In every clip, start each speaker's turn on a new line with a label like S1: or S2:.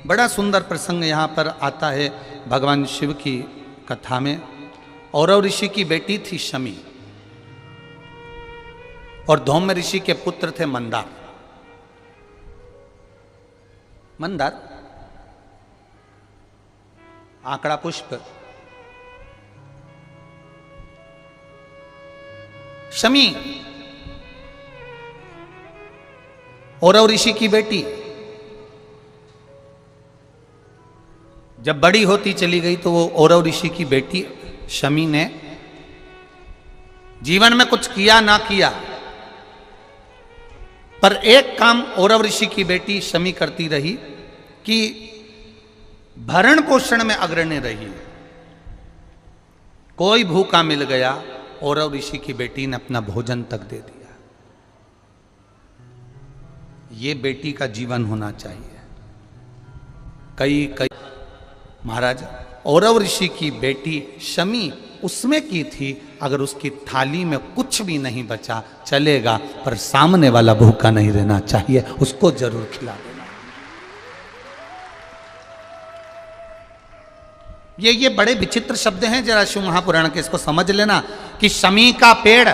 S1: बड़ा सुंदर प्रसंग यहाँ पर आता है भगवान शिव की कथा में। औरव ऋषि की बेटी थी शमी और धौम्य ऋषि के पुत्र थे मंदार। मंदार आंकड़ा पुष्प। शमी औरव ऋषि की बेटी जब बड़ी होती चली गई तो वो औरव ऋषि की बेटी शमी ने जीवन में कुछ किया ना किया, पर एक काम औरव ऋषि की बेटी शमी करती रही कि भरण पोषण में अग्रणी रही। कोई भूखा मिल गया, औरव ऋषि की बेटी ने अपना भोजन तक दे दिया। ये बेटी का जीवन होना चाहिए। कई महाराज औरव ऋषि की बेटी शमी उसमें की थी, अगर उसकी थाली में कुछ भी नहीं बचा चलेगा, पर सामने वाला भूखा नहीं रहना चाहिए, उसको जरूर खिला देना। ये बड़े विचित्र शब्द हैं, जरा शिव महापुराण के इसको समझ लेना कि शमी का पेड़,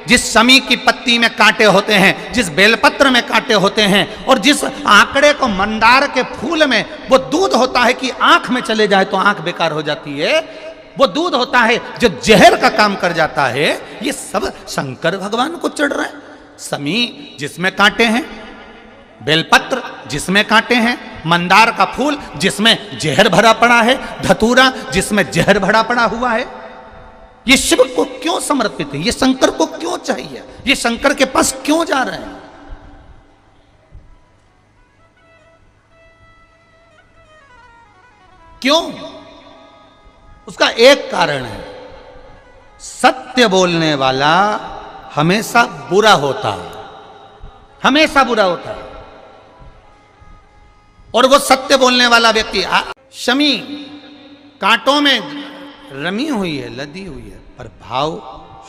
S1: जिस शमी की पत्ती में कांटे होते हैं, जिस बेलपत्र में कांटे होते हैं, और जिस आंकड़े को मंदार के फूल में वो दूध होता है कि आंख में चले जाए तो आंख बेकार हो जाती है, वो दूध होता है जो जहर का काम कर जाता है, ये सब शंकर भगवान को चढ़ रहा है। शमी जिसमें कांटे हैं, बेलपत्र जिसमें कांटे हैं, मंदार का फूल जिसमें जहर भरा पड़ा है, धतूरा जिसमें जहर भरा पड़ा हुआ है, ये शिव को क्यों समर्पित है? ये शंकर को क्यों चाहिए? ये शंकर के पास क्यों जा रहे हैं? क्यों? उसका एक कारण है, सत्य बोलने वाला हमेशा बुरा होता है, हमेशा बुरा होता है। और वो सत्य बोलने वाला व्यक्ति, शमी कांटों में रमी हुई है, लदी हुई है, पर भाव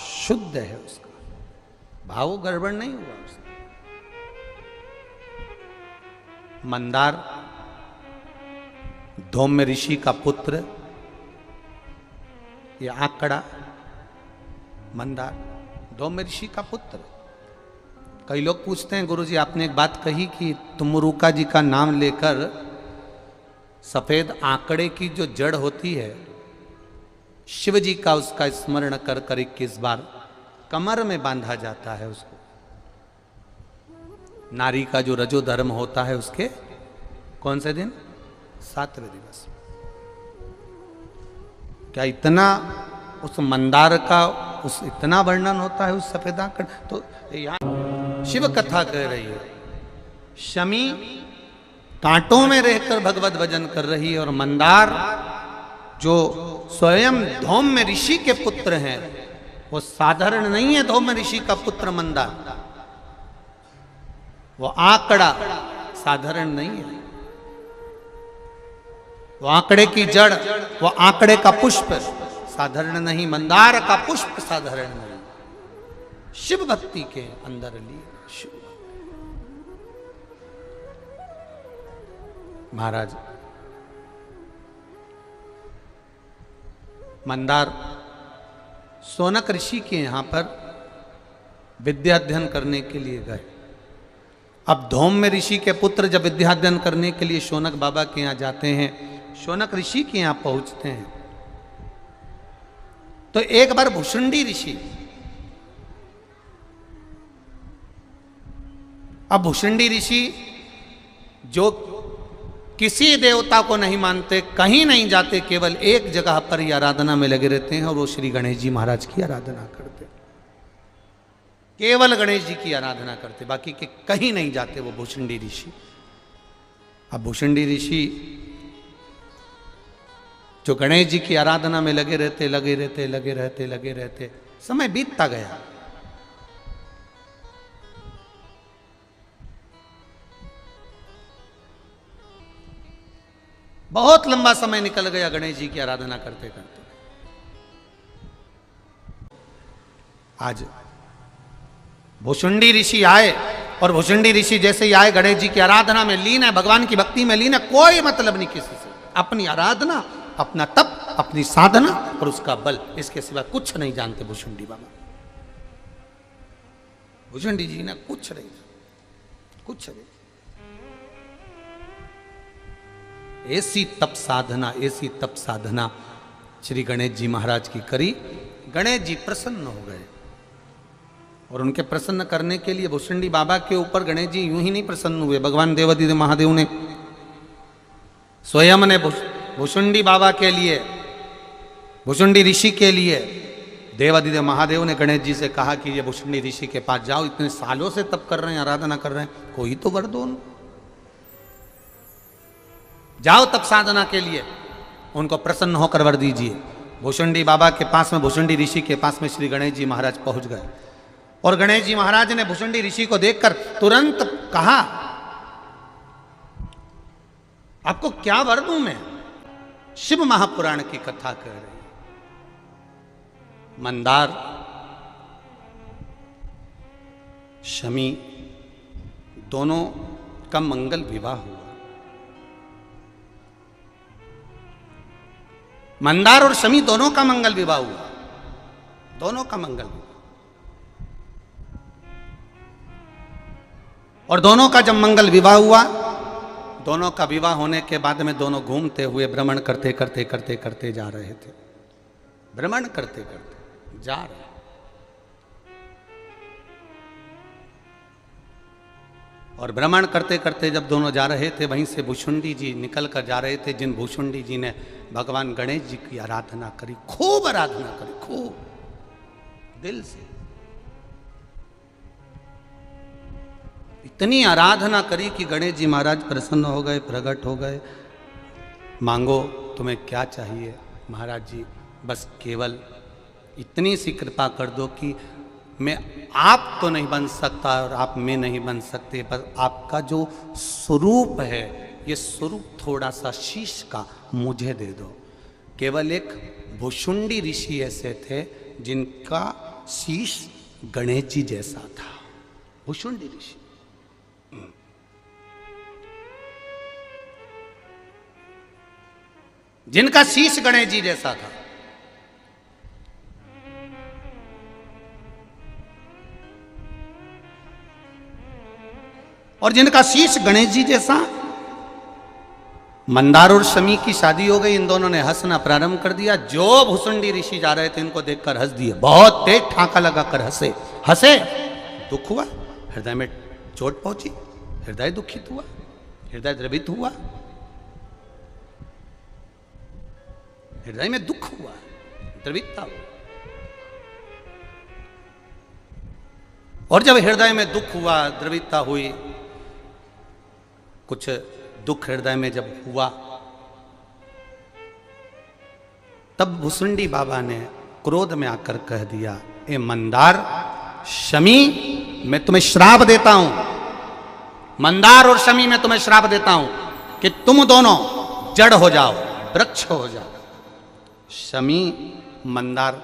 S1: शुद्ध है उसका, भाव गड़बड़ नहीं हुआ उसका। मंदार धौम्य ऋषि का पुत्र, ये आंकड़ा मंदार धौम्य ऋषि का पुत्र। कई लोग पूछते हैं, गुरुजी आपने एक बात कही कि तुमरुका जी का नाम लेकर सफेद आंकड़े की जो जड़ होती है, शिव जी का उसका स्मरण कर कर 21 बार कमर में बांधा जाता है उसको। नारी का जो रजो धर्म होता है उसके कौन से दिन? 7वें दिवस। क्या इतना उस मंदार का उस इतना वर्णन होता है उस सफेद आंकड़? तो यहां शिव कथा कह रही है, शमी कांटों में रहकर भगवत भजन कर रही है, और मंदार जो स्वयं धौम्य ऋषि के पुत्र हैं, वो साधारण नहीं है। धौम्य ऋषि का पुत्र मंदार, वो आंकड़ा साधारण नहीं है। वो आंकड़े की जड़, वो आंकड़े का पुष्प साधारण नहीं, मंदार का पुष्प साधारण नहीं। शिव भक्ति के अंदर लिए शिव महाराज मंदार शौनक ऋषि के यहां पर विद्या अध्ययन करने के लिए गए। अब धौम्य ऋषि के पुत्र जब विद्या अध्ययन करने के लिए शौनक बाबा के यहां जाते हैं, शौनक ऋषि के यहां पहुंचते हैं, तो एक बार भुषुंडी ऋषि, अब भुषुंडी ऋषि जो किसी देवता को नहीं मानते, कहीं नहीं जाते, केवल एक जगह पर ही आराधना में लगे रहते हैं, और वो श्री गणेश जी महाराज की आराधना करते, केवल गणेश जी की आराधना करते, बाकी के कहीं नहीं जाते वो भुषुंडी ऋषि। अब भुषुंडी ऋषि जो गणेश जी की आराधना में लगे रहते, समय बीतता गया। बहुत लंबा समय निकल गया गणेश जी की आराधना करते करते। आज भुषुंडी ऋषि आए और भुषुंडी ऋषि जैसे ही आए, गणेश जी की आराधना में लीन है, भगवान की भक्ति में लीन है, कोई मतलब नहीं किसी से, अपनी आराधना, अपना तप, अपनी साधना और उसका बल, इसके सिवा कुछ नहीं जानते भुषुंडी बाबा। भुषुंडी जी ने कुछ नहीं, कुछ नहीं। ऐसी तप साधना, ऐसी तप साधना श्री गणेश जी महाराज की करी। गणेश जी प्रसन्न हो गए और उनके प्रसन्न करने के लिए भुषुंडी बाबा के ऊपर गणेश जी यूं ही नहीं प्रसन्न हुए, भगवान देवादिदेव महादेव ने स्वयं ने भुषुंडी बाबा के लिए, भुषुंडी ऋषि के लिए देवादिदेव महादेव ने गणेश जी से कहा कि ये भुषुंडी ऋषि के पास जाओ, इतने सालों से तप कर रहे हैं, आराधना कर रहे हैं, कोई तो वर दो उनको, जाओ तप साधना के लिए, उनको प्रसन्न होकर वर दीजिए। भुषुंडी बाबा के पास में, भुषुंडी ऋषि के पास में श्री गणेश जी महाराज पहुंच गए और गणेश जी महाराज ने भुषुंडी ऋषि को देखकर तुरंत कहा, आपको क्या वर दूं मैं? शिव महापुराण की कथा कह रही। मंदार, शमी दोनों का मंगल विवाह हुआ। मंदार और शमी दोनों का मंगल विवाह हुआ, दोनों का मंगल विवाह। और दोनों का जब मंगल विवाह हुआ, दोनों का विवाह होने के बाद में दोनों घूमते हुए भ्रमण करते करते करते करते जा रहे थे, भ्रमण करते करते जा रहे। और भ्रमण करते करते जब दोनों जा रहे थे, वहीं से भुषुंडी जी निकल कर जा रहे थे, जिन भुषुंडी जी ने भगवान गणेश जी की आराधना करी, खूब आराधना करी, खूब दिल से, इतनी आराधना करी कि गणेश जी महाराज प्रसन्न हो गए, प्रकट हो गए। मांगो तुम्हें क्या चाहिए महाराज जी, बस केवल इतनी सी कृपा कर दो कि मैं आप तो नहीं बन सकता और आप मैं नहीं बन सकते, पर आपका जो स्वरूप है, ये स्वरूप थोड़ा सा शीश का मुझे दे दो। केवल एक भुषुंडी ऋषि ऐसे थे जिनका शीश गणेश जी जैसा था, भुषुंडी ऋषि। जिनका शीश गणेश जी जैसा था। और जिनका शीश गणेश जी जैसा। मंदार और शमी की शादी हो गई, इन दोनों ने हंसना प्रारंभ कर दिया। जो भुषुंडी ऋषि जा रहे थे इनको देखकर हंस दिए, बहुत तेज ठाका लगाकर हंसे, हंसे, दुख हुआ, हृदय में चोट पहुंची, हृदय दुखित हुआ, हृदय द्रवित हुआ, हृदय में दुख हुआ, द्रवितता हुआ। और जब हृदय में दुख हुआ, द्रवितता हुई, कुछ दुख हृदय में जब हुआ, तब भुषुंडी बाबा ने क्रोध में आकर कह दिया, ए मंदार, शमी, मैं तुम्हें श्राप देता हूं, मंदार और शमी मैं तुम्हें श्राप देता हूं कि तुम दोनों जड़ हो जाओ, वृक्ष हो जाओ। शमी, मंदार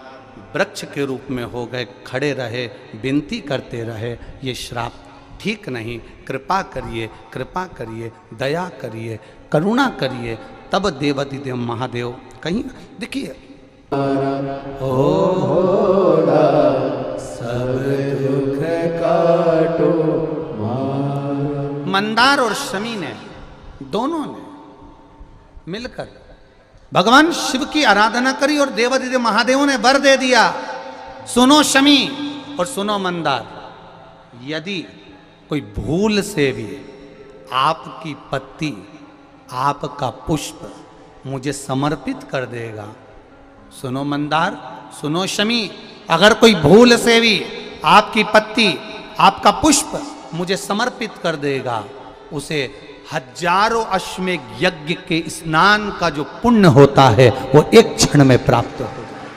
S1: वृक्ष के रूप में हो गए, खड़े रहे, विनती करते रहे, ये श्राप ठीक नहीं, कृपा करिए, कृपा करिए, दया करिए, करुणा करिए। तब देवादिदेव महादेव कहीं देखिए, सब दुख काटो, मंदार और शमी ने, दोनों ने मिलकर भगवान शिव की आराधना करी और देवादिदेव महादेव ने वर दे दिया, सुनो शमी और सुनो मंदार, यदि कोई भूल से भी आपकी पत्ती, आपका पुष्प मुझे समर्पित कर देगा, सुनो मंदार, सुनो शमी, अगर कोई भूल से भी आपकी पत्ती, आपका पुष्प मुझे समर्पित कर देगा, उसे हजारों अश्वमेध यज्ञ के स्नान का जो पुण्य होता है वो एक क्षण में प्राप्त हो जाए।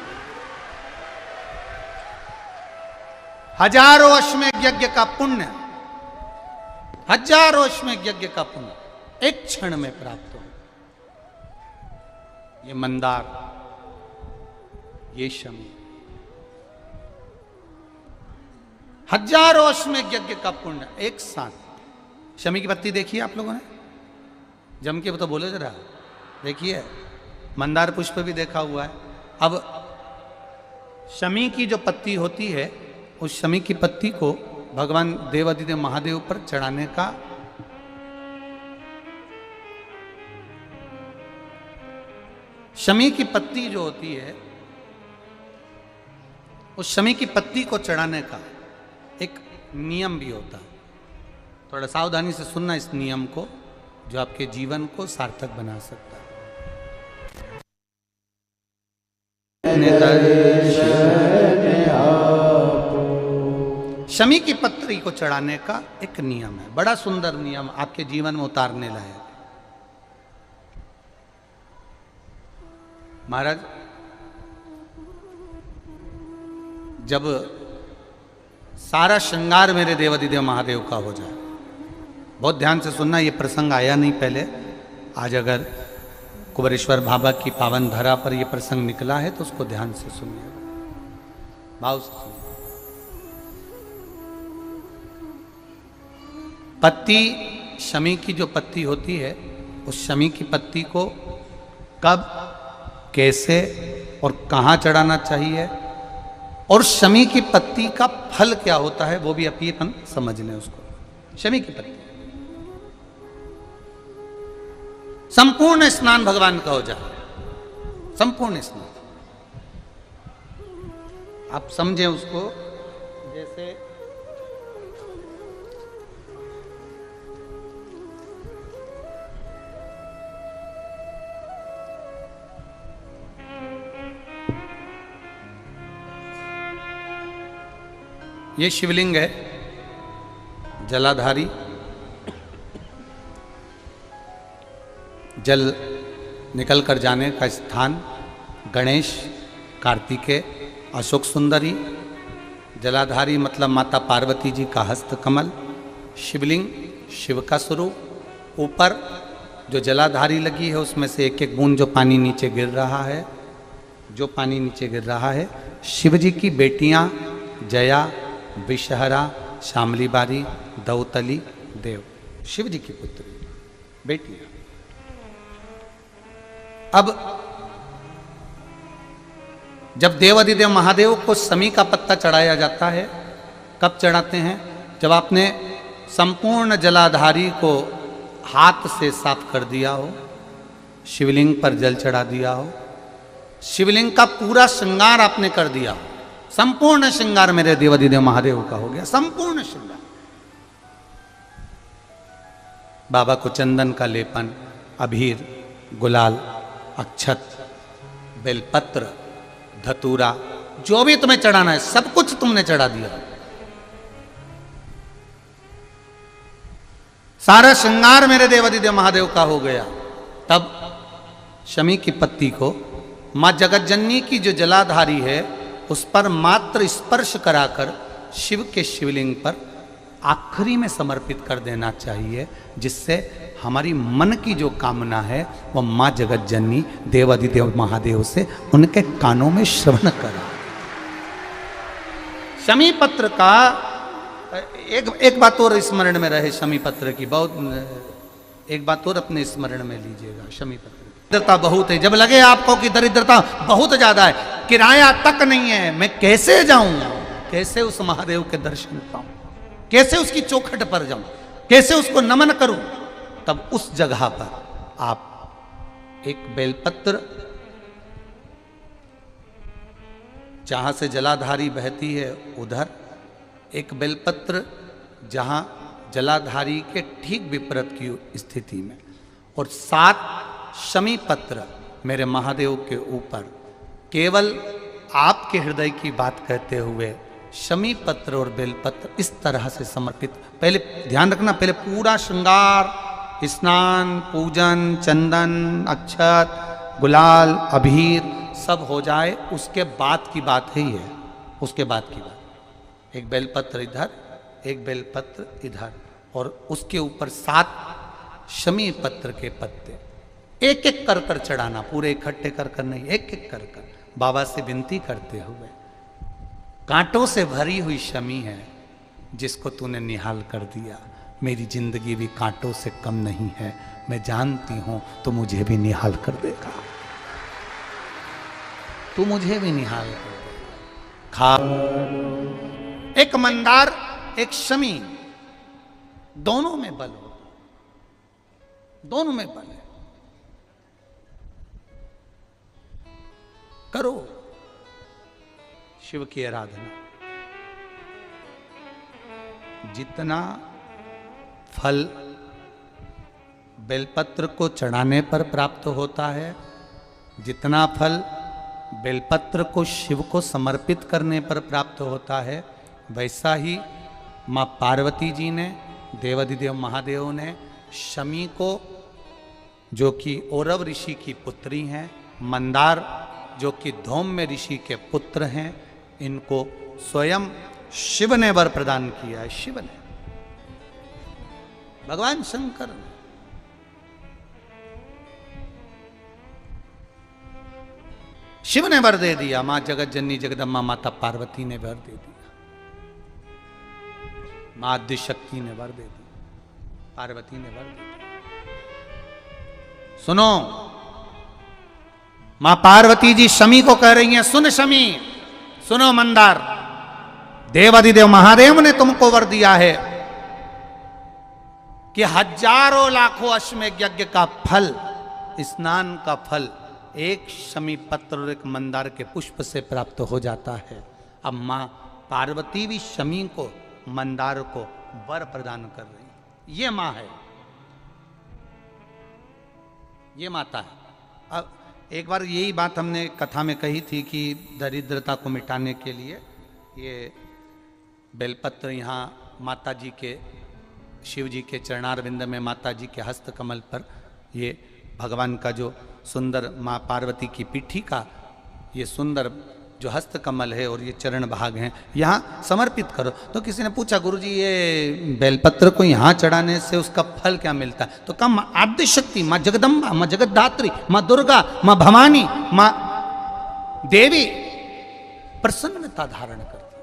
S1: हजारों अश्वमेध यज्ञ का पुण्य, हजारों अश्वमेध यज्ञ का पुण्य एक क्षण में प्राप्त हो। ये मंदार, ये शमी हजारों अश्वमेध यज्ञ का पुण्य एक साथ। शमी की पत्ती देखिए आप लोगों ने, जम के तो बोले जरा, देखिए मंदार पुष्प भी देखा हुआ है। अब शमी की जो पत्ती होती है, उस शमी की पत्ती को भगवान देवादिदेव महादेव पर चढ़ाने का शमी की पत्ती जो होती है, उस शमी की पत्ती को चढ़ाने का एक नियम भी होता है। थोड़ा सावधानी से सुनना इस नियम को, जो आपके जीवन को सार्थक बना सकता है। शमी की पत्री को चढ़ाने का एक नियम है, बड़ा सुंदर नियम, आपके जीवन में उतारने लायक। महाराज, जब सारा श्रृंगार मेरे देवादिदेव महादेव का हो जाए, बहुत ध्यान से सुनना, ये प्रसंग आया नहीं पहले, आज अगर कुबेरेश्वर बाबा की पावन धरा पर यह प्रसंग निकला है तो उसको ध्यान से सुनिए, भाव से सुनिए। पत्ती, शमी की जो पत्ती होती है, उस शमी की पत्ती को कब, कैसे और कहाँ चढ़ाना चाहिए, और शमी की पत्ती का फल क्या होता है, वो भी अपन समझ लें उसको। शमी की पत्ती, संपूर्ण स्नान भगवान का हो जाए, संपूर्ण स्नान। आप समझें उसको, जैसे ये शिवलिंग है, जलाधारी, जल निकल कर जाने का स्थान, गणेश, कार्तिकेय, अशोक सुंदरी, जलाधारी मतलब माता पार्वती जी का हस्त कमल, शिवलिंग, शिव का स्वरूप, ऊपर जो जलाधारी लगी है उसमें से एक एक बूंद जो पानी नीचे गिर रहा है, जो पानी नीचे गिर रहा है, शिव जी की बेटियां जया, विषहरा, शामली बारी, दौतली, देव, शिव जी की पुत्री बेटियां। अब जब देवादिदेव महादेव को शमी का पत्ता चढ़ाया जाता है, कब चढ़ाते हैं, जब आपने संपूर्ण जलाधारी को हाथ से साफ कर दिया हो, शिवलिंग पर जल चढ़ा दिया हो, शिवलिंग का पूरा श्रृंगार आपने कर दिया हो, संपूर्ण श्रृंगार मेरे देवादिदेव महादेव का हो गया, संपूर्ण श्रृंगार। बाबा को चंदन का लेपन, अबीर, गुलाल, अक्षत, बेलपत्र, धतूरा, जो भी तुम्हें चढ़ाना है सब कुछ तुमने चढ़ा दिया, सारा श्रृंगार मेरे देवादिदेव महादेव का हो गया। तब शमी की पत्ती को मां जगत जननी की जो जलाधारी है उस पर मात्र स्पर्श कराकर शिव के शिवलिंग पर आखिरी में समर्पित कर देना चाहिए, जिससे हमारी मन की जो कामना है वो मां जगत जननी देवादिदेव महादेव से उनके कानों में श्रवण करा। शमी पत्र का एक बात और स्मरण में रहे, शमी पत्र की बहुत एक बात और अपने स्मरण में लीजिएगा। शमी पत्र दरिद्रता बहुत है, जब लगे आपको कि दरिद्रता बहुत ज्यादा है, किराया तक नहीं है, मैं कैसे जाऊं, कैसे उस महादेव के दर्शन पाऊं, कैसे उसकी चौखट पर जाऊं, कैसे उसको नमन करूं, तब उस जगह पर आप एक बेलपत्र, जहां से जलाधारी बहती है उधर एक बेलपत्र, जहां जलाधारी के ठीक विपरीत की स्थिति में, और 7 शमी पत्र मेरे महादेव के ऊपर, केवल आपके हृदय की बात कहते हुए शमी पत्र और बेलपत्र इस तरह से समर्पित। पहले ध्यान रखना, पहले पूरा श्रृंगार, स्नान, पूजन, चंदन, अक्षत, गुलाल, अबीर सब हो जाए, उसके बाद की बात है ये, उसके बाद की बात। एक बेलपत्र इधर, एक बेलपत्र इधर, और उसके ऊपर 7 शमी पत्र के पत्ते एक एक कर कर चढ़ाना, पूरे इकट्ठे कर कर नहीं, एक एक कर कर बाबा से विनती करते हुए। कांटों से भरी हुई शमी है, जिसको तूने निहाल कर दिया। मेरी जिंदगी भी कांटों से कम नहीं है, मैं जानती हूं तू मुझे भी निहाल कर देगा, तू मुझे भी निहाल कर देगा। खा एक मंदार एक शमी, दोनों में बल हो, दोनों में बल है। करो शिव की आराधना, जितना फल बेलपत्र को चढ़ाने पर प्राप्त होता है, जितना फल बेलपत्र को शिव को समर्पित करने पर प्राप्त होता है, वैसा ही माँ पार्वती जी ने, देवाधिदेव महादेव ने शमी को, जो कि औरव ऋषि की पुत्री हैं, मंदार जो कि धौम्य ऋषि के पुत्र हैं, इनको स्वयं शिव ने वर प्रदान किया है। शिव ने, भगवान शंकर ने। शिव ने वर दे दिया, मां जगत जननी जगदम्बा माता पार्वती ने वर दे दिया, मां आद्य शक्ति ने वर दे दिया, पार्वती ने वर दे दिया। सुनो, मां पार्वती जी शमी को कह रही हैं, सुन शमी, सुनो मंदार, देवाधिदेव महादेव ने तुमको वर दिया है कि हजारों लाखों अश्वमेध यज्ञ का फल, स्नान का फल एक शमी पत्र और एक मंदार के पुष्प से प्राप्त हो जाता है। अब मां पार्वती भी शमी को, मंदार को वर प्रदान कर रही, ये मां है, ये माता है। अब एक बार यही बात हमने कथा में कही थी कि दरिद्रता को मिटाने के लिए ये बेलपत्र यहाँ माता जी के, शिव जी के चरणारविंद में, माता जी के हस्त कमल पर ये भगवान का जो सुंदर, माँ पार्वती की पीठी का ये सुंदर जो हस्त कमल है और ये चरण भाग हैं, यहाँ समर्पित करो। तो किसी ने पूछा, गुरुजी ये बेलपत्र को यहाँ चढ़ाने से उसका फल क्या मिलता है? तो कहा, माँ आद्य शक्ति, माँ जगदम्बा, माँ जगतधात्री, माँ दुर्गा, माँ भवानी, माँ देवी प्रसन्नता धारण करती,